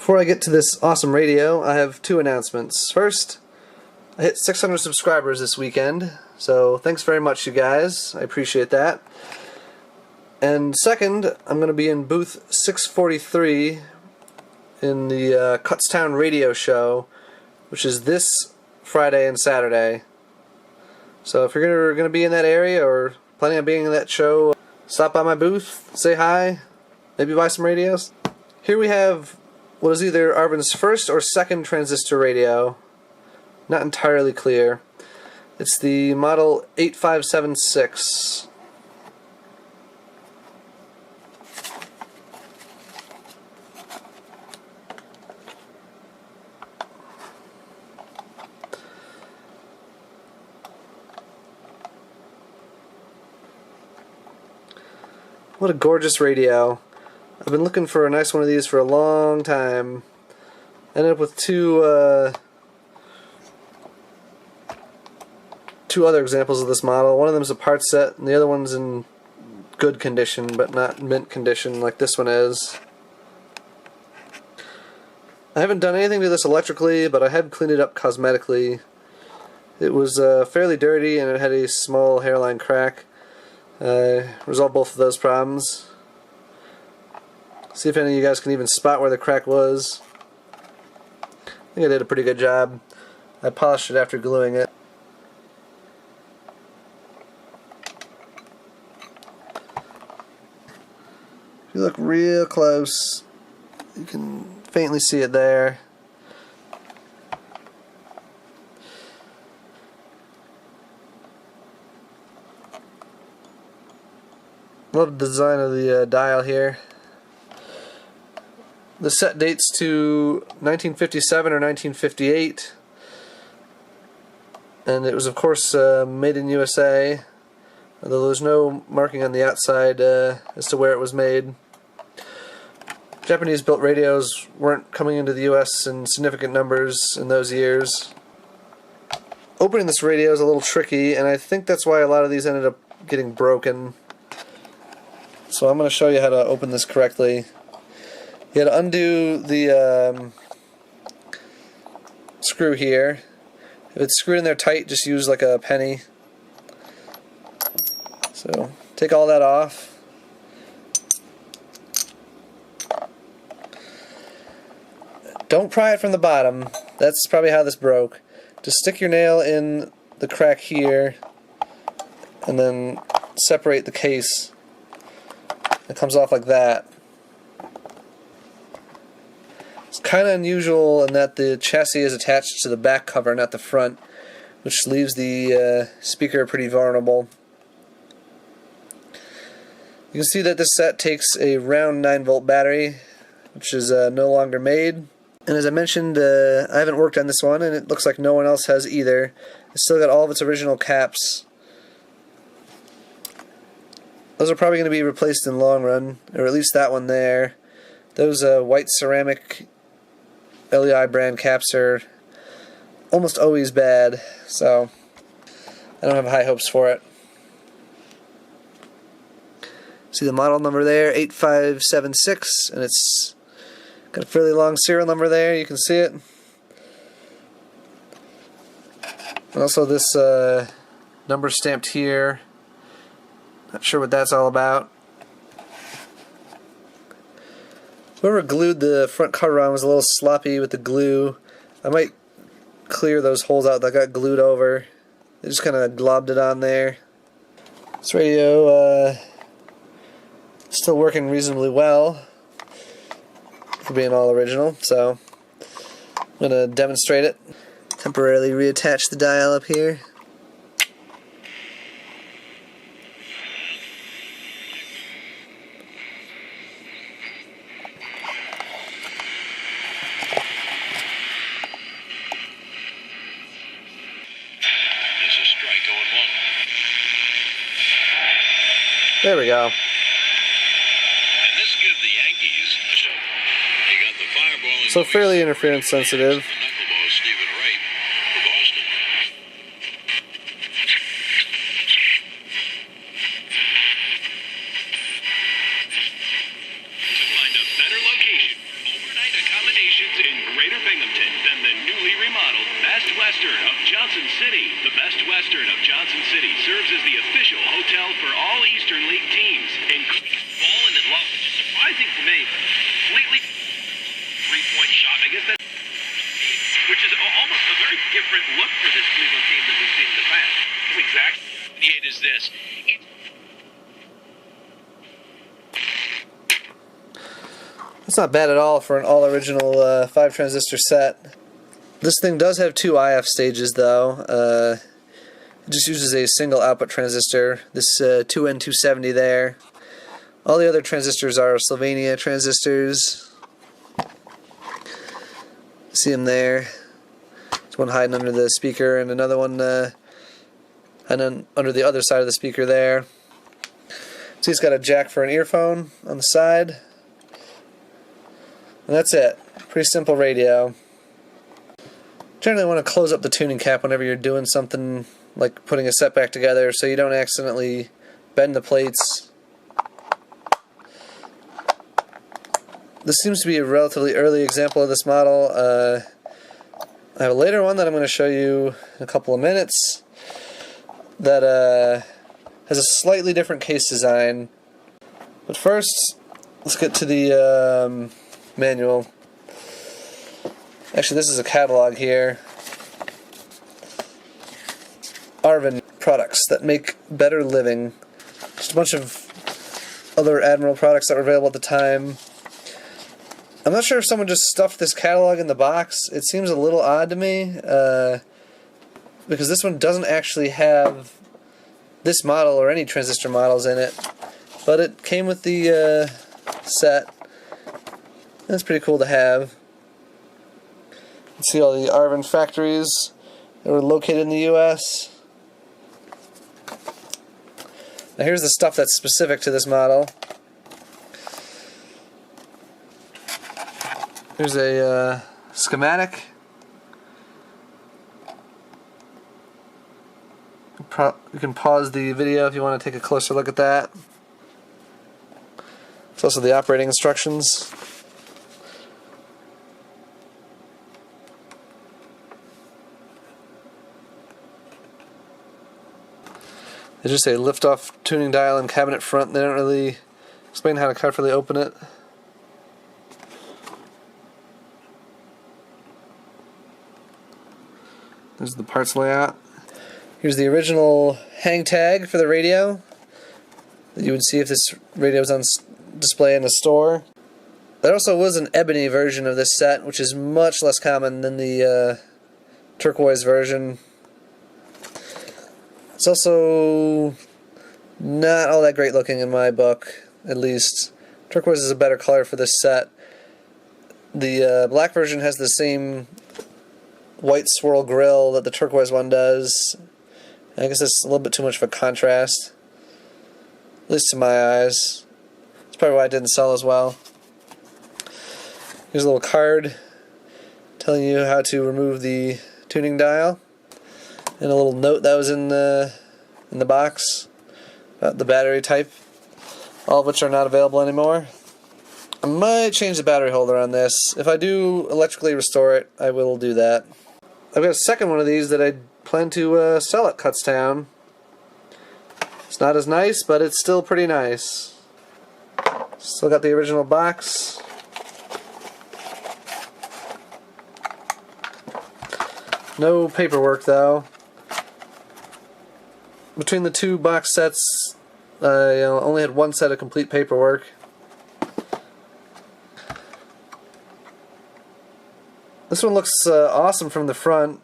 Before I get to this awesome radio, I have two announcements. First, I hit 600 subscribers this weekend, so thanks very much, you guys. I appreciate that. And second, I'm going to be in booth 643 in the Kutztown radio show, which is this Friday and Saturday. So if you're going to be in that area or planning on being in that show, stop by my booth, say hi, maybe buy some radios. Here we have what is either Arvin's first or second transistor radio. Not entirely clear. It's the model 8576. What a gorgeous radio. I've been looking for a nice one of these for a long time. Ended up with two other examples of this model. One of them is a part set, and the other one's in good condition, but not mint condition like this one is. I haven't done anything to this electrically, but I have cleaned it up cosmetically. It was fairly dirty, and it had a small hairline crack. Resolved both of those problems. See if any of you guys can even spot where the crack was. I think I did a pretty good job. I polished it after gluing it. If you look real close, you can faintly see it there. Love the design of the dial here. The set dates to 1957 or 1958, and it was of course made in USA, although there's no marking on the outside as to where it was made. Japanese built radios weren't coming into the US in significant numbers in those years. Opening this radio is a little tricky, and I think that's why a lot of these ended up getting broken. So I'm going to show you how to open this correctly. You got to undo the screw here. If it's screwed in there tight, just use like a penny. So take all that off. Don't pry it from the bottom. That's probably how this broke. Just stick your nail in the crack here and then separate the case. It comes off like that. It's kind of unusual in that the chassis is attached to the back cover, not the front, which leaves the speaker pretty vulnerable. You can see that this set takes a round 9-volt battery, which is no longer made. And as I mentioned, I haven't worked on this one, and it looks like no one else has either. It's still got all of its original caps. Those are probably going to be replaced in the long run, or at least that one there. Those white ceramic LEI brand caps are almost always bad, so I don't have high hopes for it. See the model number there, 8576, and it's got a fairly long serial number there, you can see it. And also this number stamped here. Not sure what that's all about. Whoever glued the front cover on was a little sloppy with the glue. I might clear those holes out that got glued over. They just kind of globbed it on there. This radio is still working reasonably well for being all original, so I'm going to demonstrate it. Temporarily reattach the dial up here. There we go. And this gives the Yankees they got the fireball in So fairly interference sensitive. Stephen Wright for Boston. To find a better location, overnight accommodation City. The Best Western of Johnson City serves as the official hotel for all Eastern League teams, including Fallen in Love, which is surprising to me. Completely three-point shot. I guess that, which is almost a very different look for this Cleveland team than we've seen in the past. Exactly. It is this. It's not bad at all for an all-original 5-transistor set. This thing does have 2 IF stages, though. It just uses a single output transistor. This 2N270 there. All the other transistors are Sylvania transistors. See them there. There's one hiding under the speaker, and another one hiding under the other side of the speaker there. See, it's got a jack for an earphone on the side. And that's it. Pretty simple radio. Generally want to close up the tuning cap whenever you're doing something like putting a set back together so you don't accidentally bend the plates. This seems to be a relatively early example of this model. I have a later one that I'm going to show you in a couple of minutes that has a slightly different case design. But first, let's get to the manual. Actually, this is a catalog here. Arvin products that make better living. Just a bunch of other Admiral products that were available at the time. I'm not sure if someone just stuffed this catalog in the box. It seems a little odd to me because this one doesn't actually have this model or any transistor models in it, but it came with the set. That's pretty cool to have. You can see all the Arvin factories that were located in the US. Now here's the stuff that's specific to this model. Here's a schematic. You can pause the video if you want to take a closer look at that. It's also the operating instructions. They just say lift-off tuning dial and cabinet front. They don't really explain how to carefully open it. There's the parts layout. Here's the original hang tag for the radio that you would see if this radio was on display in a store. There also was an ebony version of this set, which is much less common than the turquoise version. It's also not all that great looking in my book, at least. Turquoise is a better color for this set. The black version has the same white swirl grill that the turquoise one does. I guess it's a little bit too much of a contrast, at least to my eyes. That's probably why it didn't sell as well. Here's a little card telling you how to remove the tuning dial, and a little note that was in the box about the battery type, all of which are not available anymore. I might change the battery holder on this. If I do electrically restore it, I will do that. I've got a second one of these that I plan to sell at Kutztown. It's not as nice, but it's still pretty nice. Still got the original box. No paperwork though. Between the two box sets, I only had one set of complete paperwork. This one looks awesome from the front.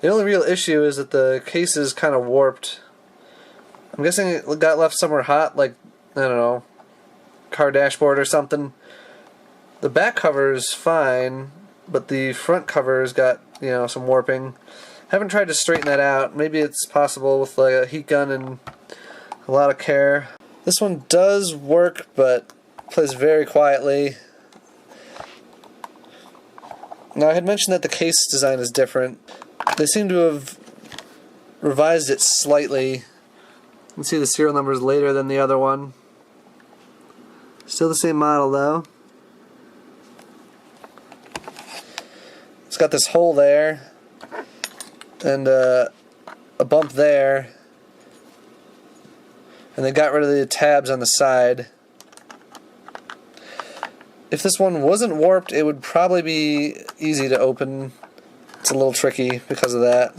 The only real issue is that the case is kind of warped. I'm guessing it got left somewhere hot, like, I don't know, car dashboard or something. The back cover is fine, but the front cover's got, some warping. Haven't tried to straighten that out. Maybe it's possible with like a heat gun and a lot of care. This one does work, but plays very quietly. Now, I had mentioned that the case design is different. They seem to have revised it slightly. You can see the serial numbers later than the other one. Still the same model though. It's got this hole there. and a bump there, and they got rid of the tabs on the side. If this one wasn't warped, it would probably be easy to open. It's a little tricky because of that,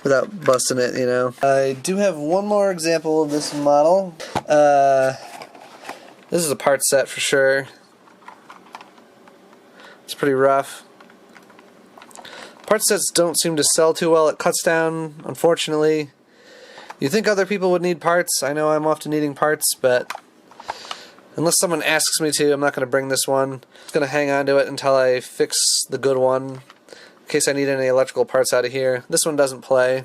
without busting it, you know. I do have one more example of this model. This is a part set for sure. It's pretty rough. Part sets don't seem to sell too well at Cuts-Down, unfortunately. You'd think other people would need parts. I know I'm often needing parts, but unless someone asks me to, I'm not going to bring this one. I'm just going to hang on to it until I fix the good one, in case I need any electrical parts out of here. This one doesn't play,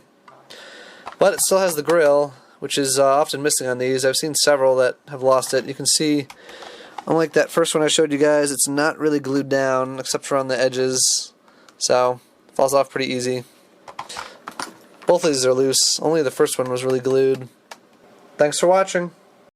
but it still has the grill, which is often missing on these. I've seen several that have lost it. You can see, unlike that first one I showed you guys, it's not really glued down except for on the edges, so it falls off pretty easy. Both of these are loose. Only the first one was really glued. Thanks for watching.